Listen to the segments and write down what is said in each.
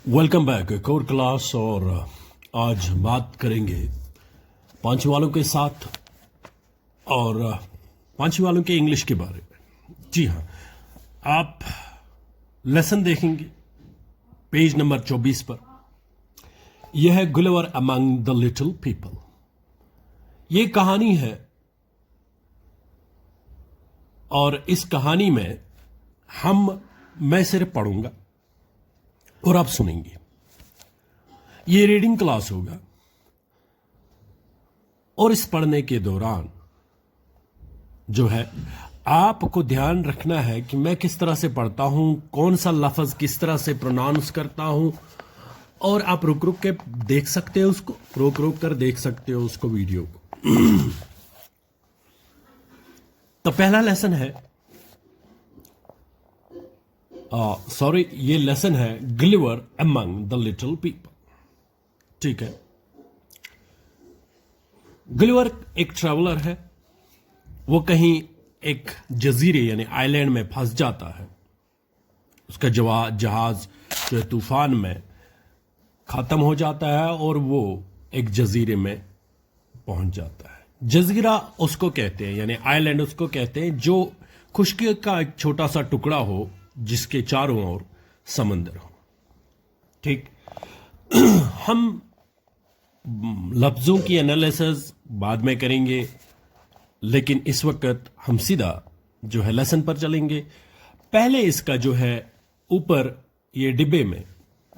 Welcome back core class. और आज बात करेंगे पांचवी वालों के साथ और पांचवी वालों के इंग्लिश के बारे में। जी हाँ, आप लेसन देखेंगे पेज नंबर 24 पर। यह है Gulliver among the little people. ये कहानी है और इस कहानी में मैं सिर्फ पढ़ूंगा और आप सुनेंगे। ये रीडिंग क्लास होगा और इस पढ़ने के दौरान जो है आपको ध्यान रखना है कि मैं किस तरह से पढ़ता हूं, कौन सा लफ्ज किस तरह से प्रोनाउंस करता हूं। और आप रुक रुक के देख सकते हो उसको, रुक रुक कर देख सकते हो उसको, वीडियो को। तो पहला लेसन है, सॉरी, ये लेसन है Gulliver among the little people. ठीक है, गुलिवर एक ट्रैवलर है। वो कहीं एक जजीरे यानी आइलैंड में फंस जाता है। उसका जहाज जो है तूफान में खत्म हो जाता है और वो एक जजीरे में पहुंच जाता है। जजीरा उसको कहते हैं, यानी आइलैंड उसको कहते हैं, जो खुशकी का एक छोटा सा टुकड़ा हो जिसके चारों ओर समंदर हो। ठीक, हम लफ्जों की एनालिसिस बाद में करेंगे, लेकिन इस वक्त हम सीधा जो है लेसन पर चलेंगे। पहले इसका जो है ऊपर ये डिब्बे में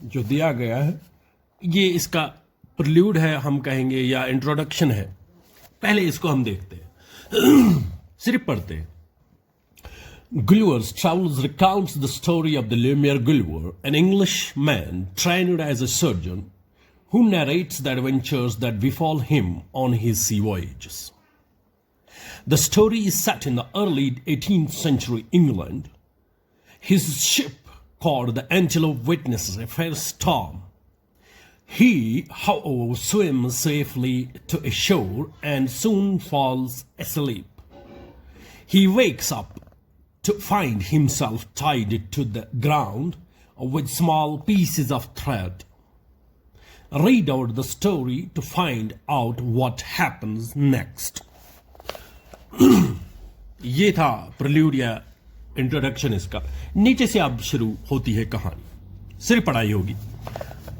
जो दिया गया है, ये इसका प्रिल्यूड है हम कहेंगे, या इंट्रोडक्शन है। पहले इसको हम देखते हैं, सिर्फ पढ़ते हैं। Gulliver's Travels recounts the story of the Lumiere Gulliver, an Englishman trained as a surgeon, who narrates the adventures that befall him on his sea voyages. The story is set in the early 18th century England. His ship, called the Antelope, witnesses a fair storm. He, however, swims safely to a shore and soon falls asleep. He wakes up to find himself tied to the ground with small pieces of thread. Read out the story to find out what happens next. ये था prelude या introduction इसका। नीचे से अब शुरू होती है कहानी। सिर्फ पढ़ाई होगी,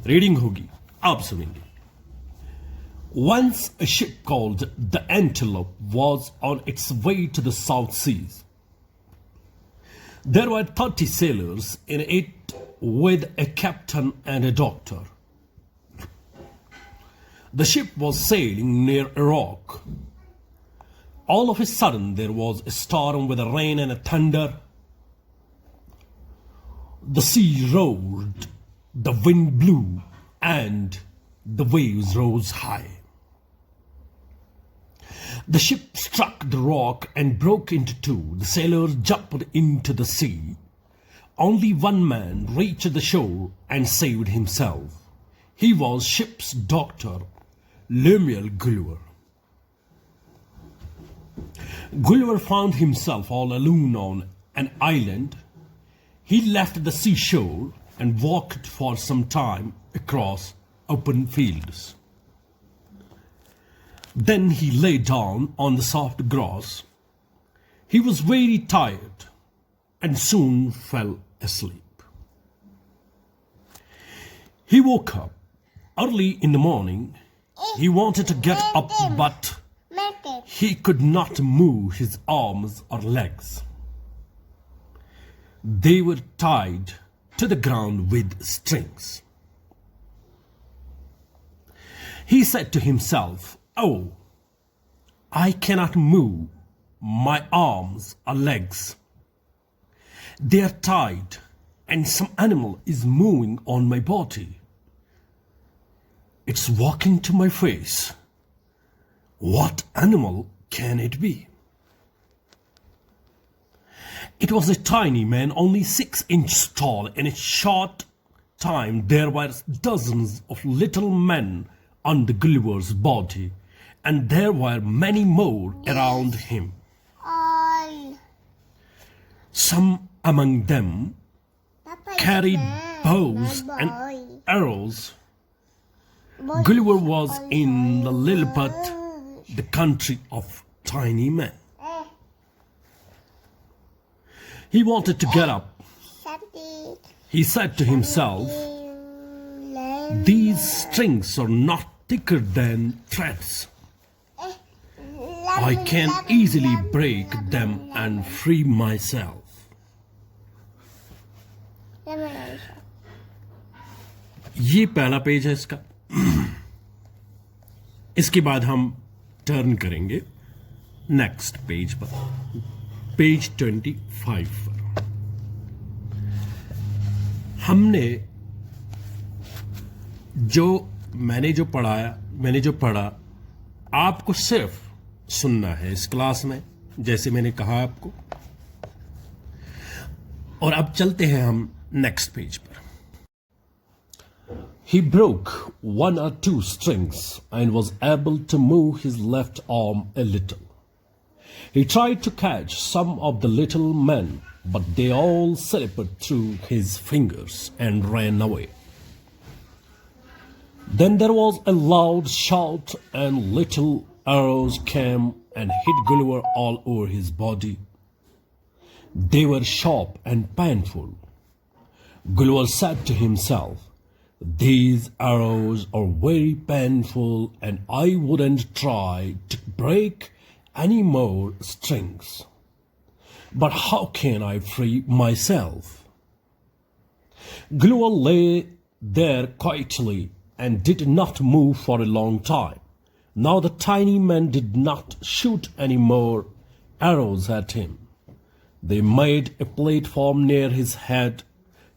रीडिंग होगी, आप सुनेंगे। Once a ship called the Antelope was on its way to the South Seas. There were 30 sailors in it, with a captain and a doctor. The ship was sailing near a rock. All of a sudden, there was a storm with a rain and a thunder. The sea roared, the wind blew, and the waves rose high. The ship struck the rock and broke into two. The sailors jumped into the sea. Only one man reached the shore and saved himself. He was ship's doctor, Lemuel Gulliver. Gulliver found himself all alone on an island. He left the seashore and walked for some time across open fields. Then he lay down on the soft grass. He was very tired and soon fell asleep. He woke up early in the morning. He wanted to get up, but he could not move his arms or legs. They were tied to the ground with strings. He said to himself, "Oh, I cannot move my arms or legs. They are tied and some animal is moving on my body. It's walking to my face. What animal can it be?" It was a tiny man, only 6 inches tall. In a short time, there were dozens of little men on the Gulliver's body, and there were many more around him. Some among them carried bows and arrows. Gulliver was in the Lilliput, the country of tiny men. He wanted to get up. He said to himself, "These strings are not thicker than threads. I can easily break them and free myself." ये पहला page है इसका। इसके बाद हम turn करेंगे next page पर, page 25 पर। हमने मैंने जो पढ़ा आपको सिर्फ सुनना है इस क्लास में, जैसे मैंने कहा आपको। और अब चलते हैं हम नेक्स्ट पेज पर। He broke one or two strings and was able to move his left arm a little. He tried to catch some of the little men, but they all slipped through his fingers and ran away. Then there was a loud shout, and little arrows came and hit Gulliver all over his body. They were sharp and painful. Gulliver said to himself, "These arrows are very painful, and I wouldn't try to break any more strings. But how can I free myself?" Gulliver lay there quietly and did not move for a long time. Now the tiny men did not shoot any more arrows at him. They made a platform near his head.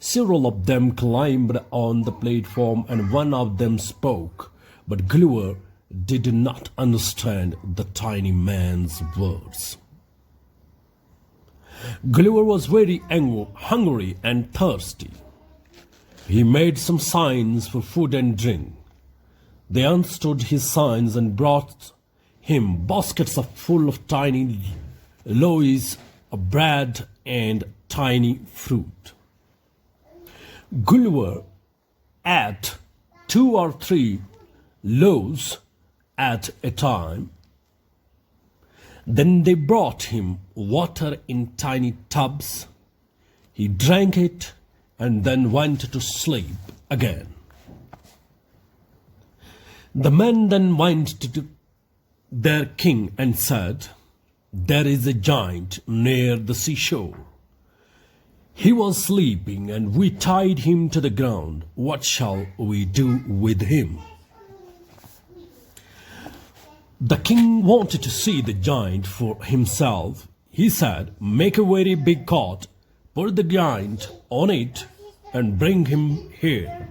Several of them climbed on the platform, and one of them spoke, but Gulliver did not understand the tiny man's words. Gulliver was very hungry and thirsty. He made some signs for food and drink. They understood his signs and brought him baskets full of tiny loaves of bread and tiny fruit. Gulliver ate 2 or 3 loaves at a time. Then they brought him water in tiny tubs. He drank it and then went to sleep again. The men then went to their king and said, "There is a giant near the seashore. He was sleeping and we tied him to the ground. What shall we do with him?" The king wanted to see the giant for himself. He said, "Make a very big cart, put the giant on it, and bring him here."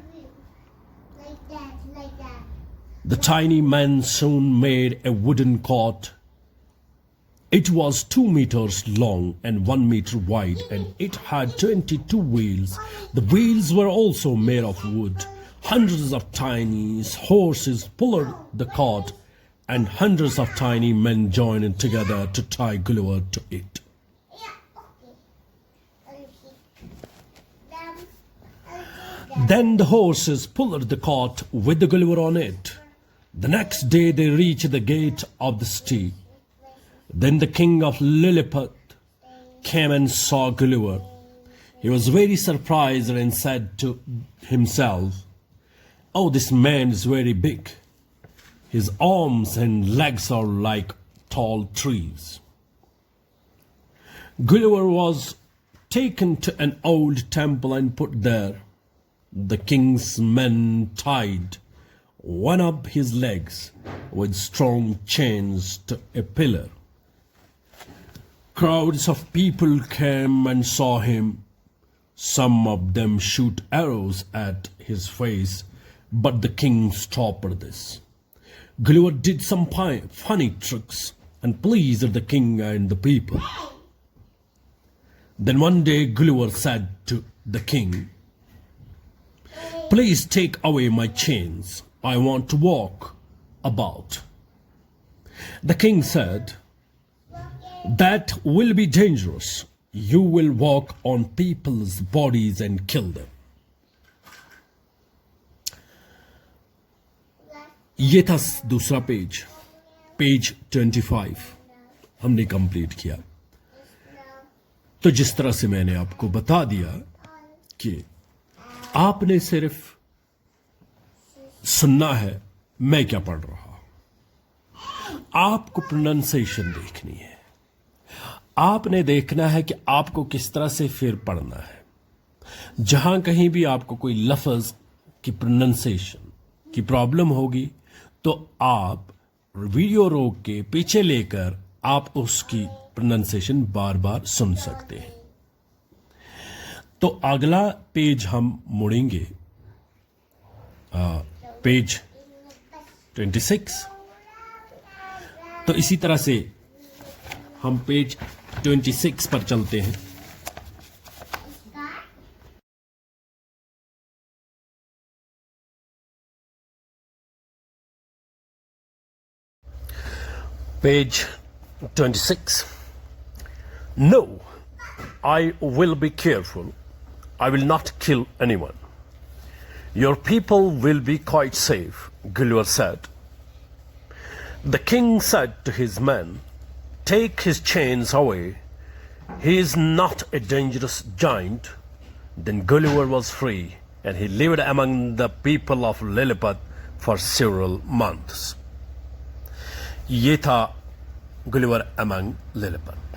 The tiny man soon made a wooden cart. It was 2 meters long and 1 meter wide, and it had 22 wheels. The wheels were also made of wood. Hundreds of tiny horses pulled the cart, and hundreds of tiny men joined together to tie Gulliver to it. Then the horses pulled the cart with the Gulliver on it. The next day they reached the gate of the city. Then the king of Lilliput came and saw Gulliver. He was very surprised and said to himself, "Oh, this man is very big. His arms and legs are like tall trees." Gulliver was taken to an old temple and put there. The king's men tied one of his legs with strong chains to a pillar. Crowds of people came and saw him. Some of them shoot arrows at his face, but the king stopped this. Gulliver did some funny tricks and pleased the king and the people. Then one day Gulliver said to the king, "Please take away my chains. I want to walk about." The king said, "That will be dangerous. You will walk on people's bodies and kill them." ये था दूसरा page, page 25 हमने complete किया। तो जिस तरह से मैंने आपको बता दिया कि आपने सिर्फ सुनना है मैं क्या पढ़ रहा हूं, आपको प्रोनाउंसिएशन देखनी है, आपने देखना है कि आपको किस तरह से फिर पढ़ना है। जहां कहीं भी आपको कोई लफ्ज की प्रोनाउंसिएशन की प्रॉब्लम होगी तो आप वीडियो रोक के पीछे लेकर आप उसकी प्रोनाउंसिएशन बार बार सुन सकते हैं। तो अगला पेज हम मुड़ेंगे, पेज 26। तो इसी तरह से हम पेज 26 पर चलते हैं। Page 26. No, I will be careful. I will not kill anyone. Your people will be quite safe, Gulliver said. The king said to his men, take his chains away. He is not a dangerous giant. Then Gulliver was free, and he lived among the people of Lilliput for several months. ये था Gulliver among Lilliput.